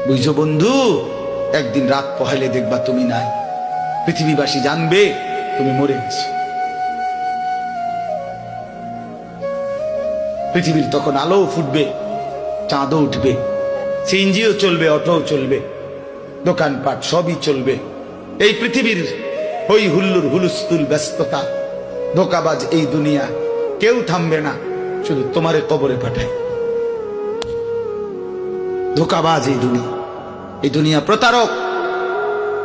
বুঝছো বন্ধু, একদিন রাত পহেলে দেখবা তুমি নাই, পৃথিবীবাসী জানবে তুমি মরে গেছো। পৃথিবীর তখন আলো ফুটবে, চাঁদও উঠবে, সিএনজিও চলবে, অটোও চলবে, দোকানপাট সবই চলবে। এই পৃথিবীর হই হুল্লুর হুলুস্থুল ব্যস্ততা, ধোকাবাজ এই দুনিয়া, কেউ থামবে না, শুধু তোমারে কবরে পাঠায়। ধোকাবাজ এই দুনিয়া, এই দুনিয়া প্রতারক,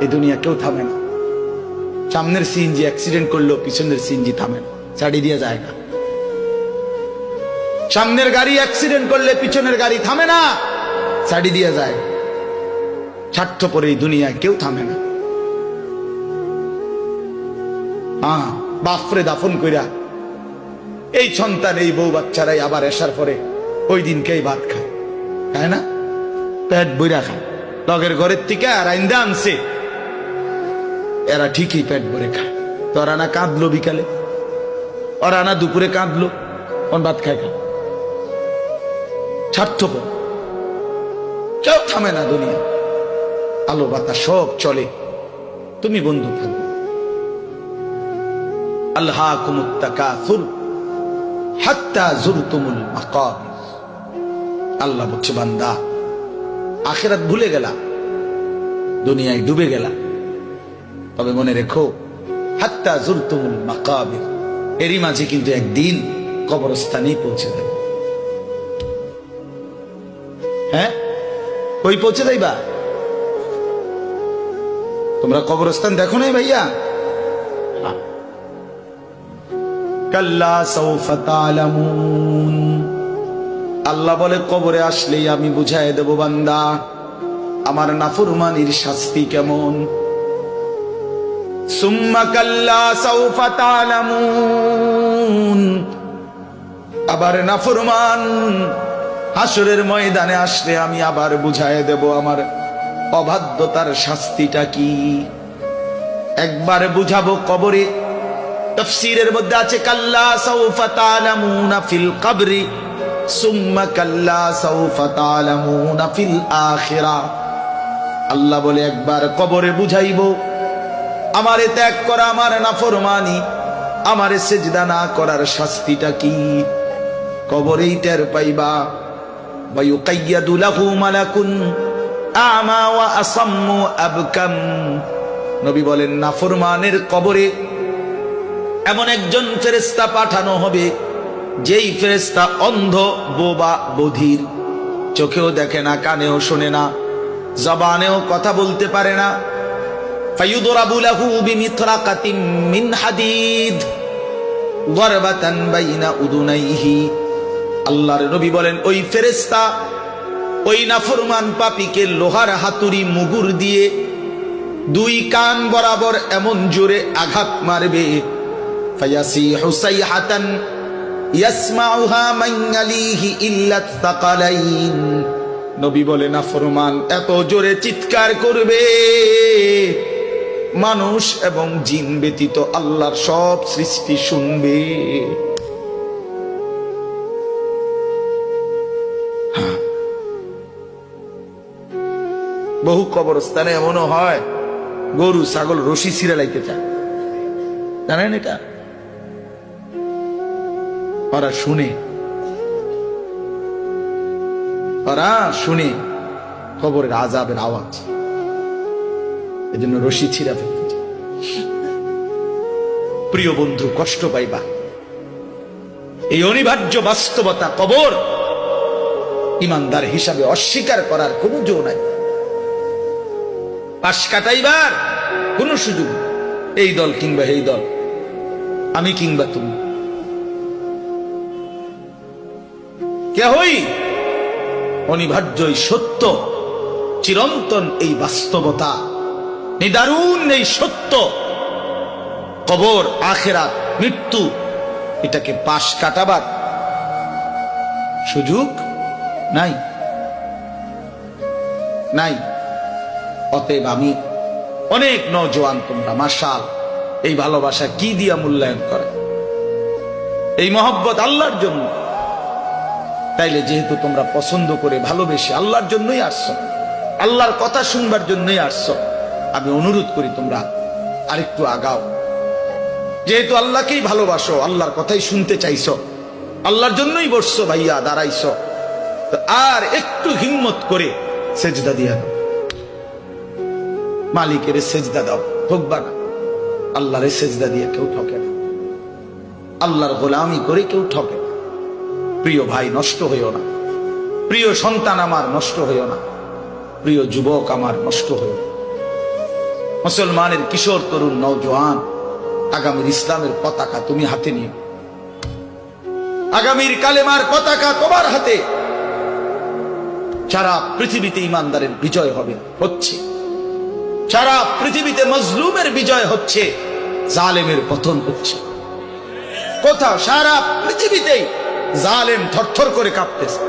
এই দুনিয়া কেউ থামে না। সামনের সিএনজি অ্যাক্সিডেন্ট করলেও পিছনের সিএনজি থামে না, ছাড়ি দিয়ে যায় না। সামনের গাড়ি অ্যাক্সিডেন্ট করলে পিছনের গাড়ি থামে না, ছাড়ি দিয়ে যায়। স্বার্থপর এই দুনিয়ায় কেউ থামে না। বাপরে দাফন কইরা এই সন্তান, এই বউ বাচ্চারাই আবার এসার পরে ওই দিনকেই ভাত খায়, তাই না? পেট বইরা খায়, লগের ঘরের থেকে আর আইন্দা আনছে, এরা ঠিকই পেট ভরে খায়। তো ওরা না কাঁদলো বিকালে, ওরা না দুপুরে কাঁদলো, কোন ভাত খায় খা। স্বার্থপর, কেউ থামে না দুনিয়া, আলো বাতাস সব চলে, তুমি বন্ধু থাকবে। আল্লাহকুমুত তাকাসুর হাত্তা যুরতুমুল মাকাবির। আল্লাহ বলছে, বান্দা আখিরাত ভুলে গেলা, দুনিয়ায় ডুবে গেলা, তবে মনে রেখো হাত্তা যুরতুমুল মাকাবির, এরই মাঝে কিন্তু একদিন কবরস্থানেই পৌঁছে যাবে। হ্যাঁ, ওই পৌঁছে যাইবা। তোমরা কবরস্থান দেখো নাই ভাইয়া? কাল্লা সাউফা তা'লামুন। আল্লাহ বলে, কবরে আসলেই আমি বুঝাই দেব বান্দা আমার নাফরমানির শাস্তি কেমন। সুম্মা কাল্লা সাউফা তা'লামুন। আবার নাফরমান হাসরের ময়দানে আসলে আমি আবার বুঝাই দেব আমার অবাধ্যতার শাস্তিটা কি। একবার বুঝাবো কবরে। তাফসীরের মধ্যে আছে কাল্লা সাউফা তা'লামুনা ফিল কবরি সুম্মা কাল্লা সাউফা তা'লামুনা ফিল আখিরাহ। আল্লাহ বলে, একবার কবরে বুঝাইবো আমারে ত্যাগ করা, আমার নাফরমানি, আমারে সিজদা না করার শাস্তিটা কি। কবরেই টের পাইবা। ওয়া ইউকাইয়াদু লাহু মালাকুন আমা ওয়া আসাম্মু আবকাম। নবী বলেন, নাফরমানের কবরে এমন একজন ফেরেশতা পাঠানো হবে, যেই ফেরেশতা অন্ধ, বোবা, বধির, চোখেও দেখে না, কানেও শোনে না, জবানেও কথা বলতে পারে না। ফায়ুদরাবু লাহু বিমিতরাকাতিন মিন হাদিদ গরবাতান বাইনা উদুনাইহি। আল্লাহর নবী বলেন, ওই ফেরেশতা ওই নাফরমান পাপীকে লোহার হাতুড়ি মুগুর দিয়ে দুই কান বরাবর এমন জোরে আঘাত মারবে, ফায়াসিহু সাইহাতান ইয়াসমাউহা মান ইয়ালিহি ইল্লা তাকালাইন। নবী বলে, নাফরমান এত জোরে চিৎকার করবে, মানুষ এবং জিন ব্যতীত আল্লাহর সব সৃষ্টি শুনবে। বহু কবরস্থানে এমনও হয়, গরু ছাগল রশি ছিঁড়ে লাইতে চায়, জানেন এটা? ওরা শুনে, ওরা শুনে কবরের আযাবের আওয়াজ, এজন্য রশি ছিঁড়া ফেলতে চায়। প্রিয় বন্ধু, কষ্ট পাইবা, এই অনিবার্য বাস্তবতা কবর ইমানদার হিসাবে অস্বীকার করার কোনো জো নাই, পাশ কাটাইবার কোন সুযোগ। এই দল কিংবা এই দল, আমি কিংবা তুমি, কেহই অনিবার্য এই সত্য, চিরন্তন এই বাস্তবতা, নিদারুণ এই সত্য, কবর, আখিরাত, মৃত্যু, এটাকে পাশ কাটাবার সুযোগ নাই, নাই। অতএব আমি অনেক নওজোয়ান, তোমরা মাশাআল্লাহ এই ভালোবাসা কি দিয়া মূল্যায়ন করে, এই মহব্বত আল্লাহর জন্য। তাইলে যেহেতু তোমরা পছন্দ করে ভালোবেসে আল্লাহর জন্যই আসছো, আল্লাহর কথা শুনবার জন্যই আসছো। আমি অনুরোধ করি তোমরা আরেকটু আগাও। যেহেতু আল্লাহকেই ভালোবাসো, আল্লাহর কথাই শুনতে চাইছো, আল্লাহর জন্যই বসছো ভাইয়া, দাঁড়াইছো, তো আর একটু হিম্মত করে সেজদা দিয়া দাও। মালিকের সেজদা দাও, ঠকবা না। আল্লাহরে সেজদা দিয়ে কেউ ঠকে না, আল্লাহর গোলামি করে কেউ ঠকে না। প্রিয় ভাই, নষ্ট হইও না। প্রিয় সন্তান আমার, নষ্ট হইও না। প্রিয় যুবক আমার, নষ্ট হইও না। মুসলমানের কিশোর তরুণ নওজোয়ান, আগামীর ইসলামের পতাকা তুমি হাতে নিও। আগামীর কালেমার পতাকা তোমার হাতে। সারা পৃথিবীতে ইমানদারের বিজয় হবে, হচ্ছে। সারা পৃথিবীতে মজলুমের বিজয় হচ্ছে, জালেমের পতন হচ্ছে। কোথাও সারা পৃথিবীতেই জালেম থরথর করে কাঁপতেছে।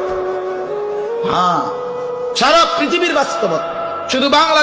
হ্যাঁ, সারা পৃথিবীর বাস্তবতা, শুধু বাংলা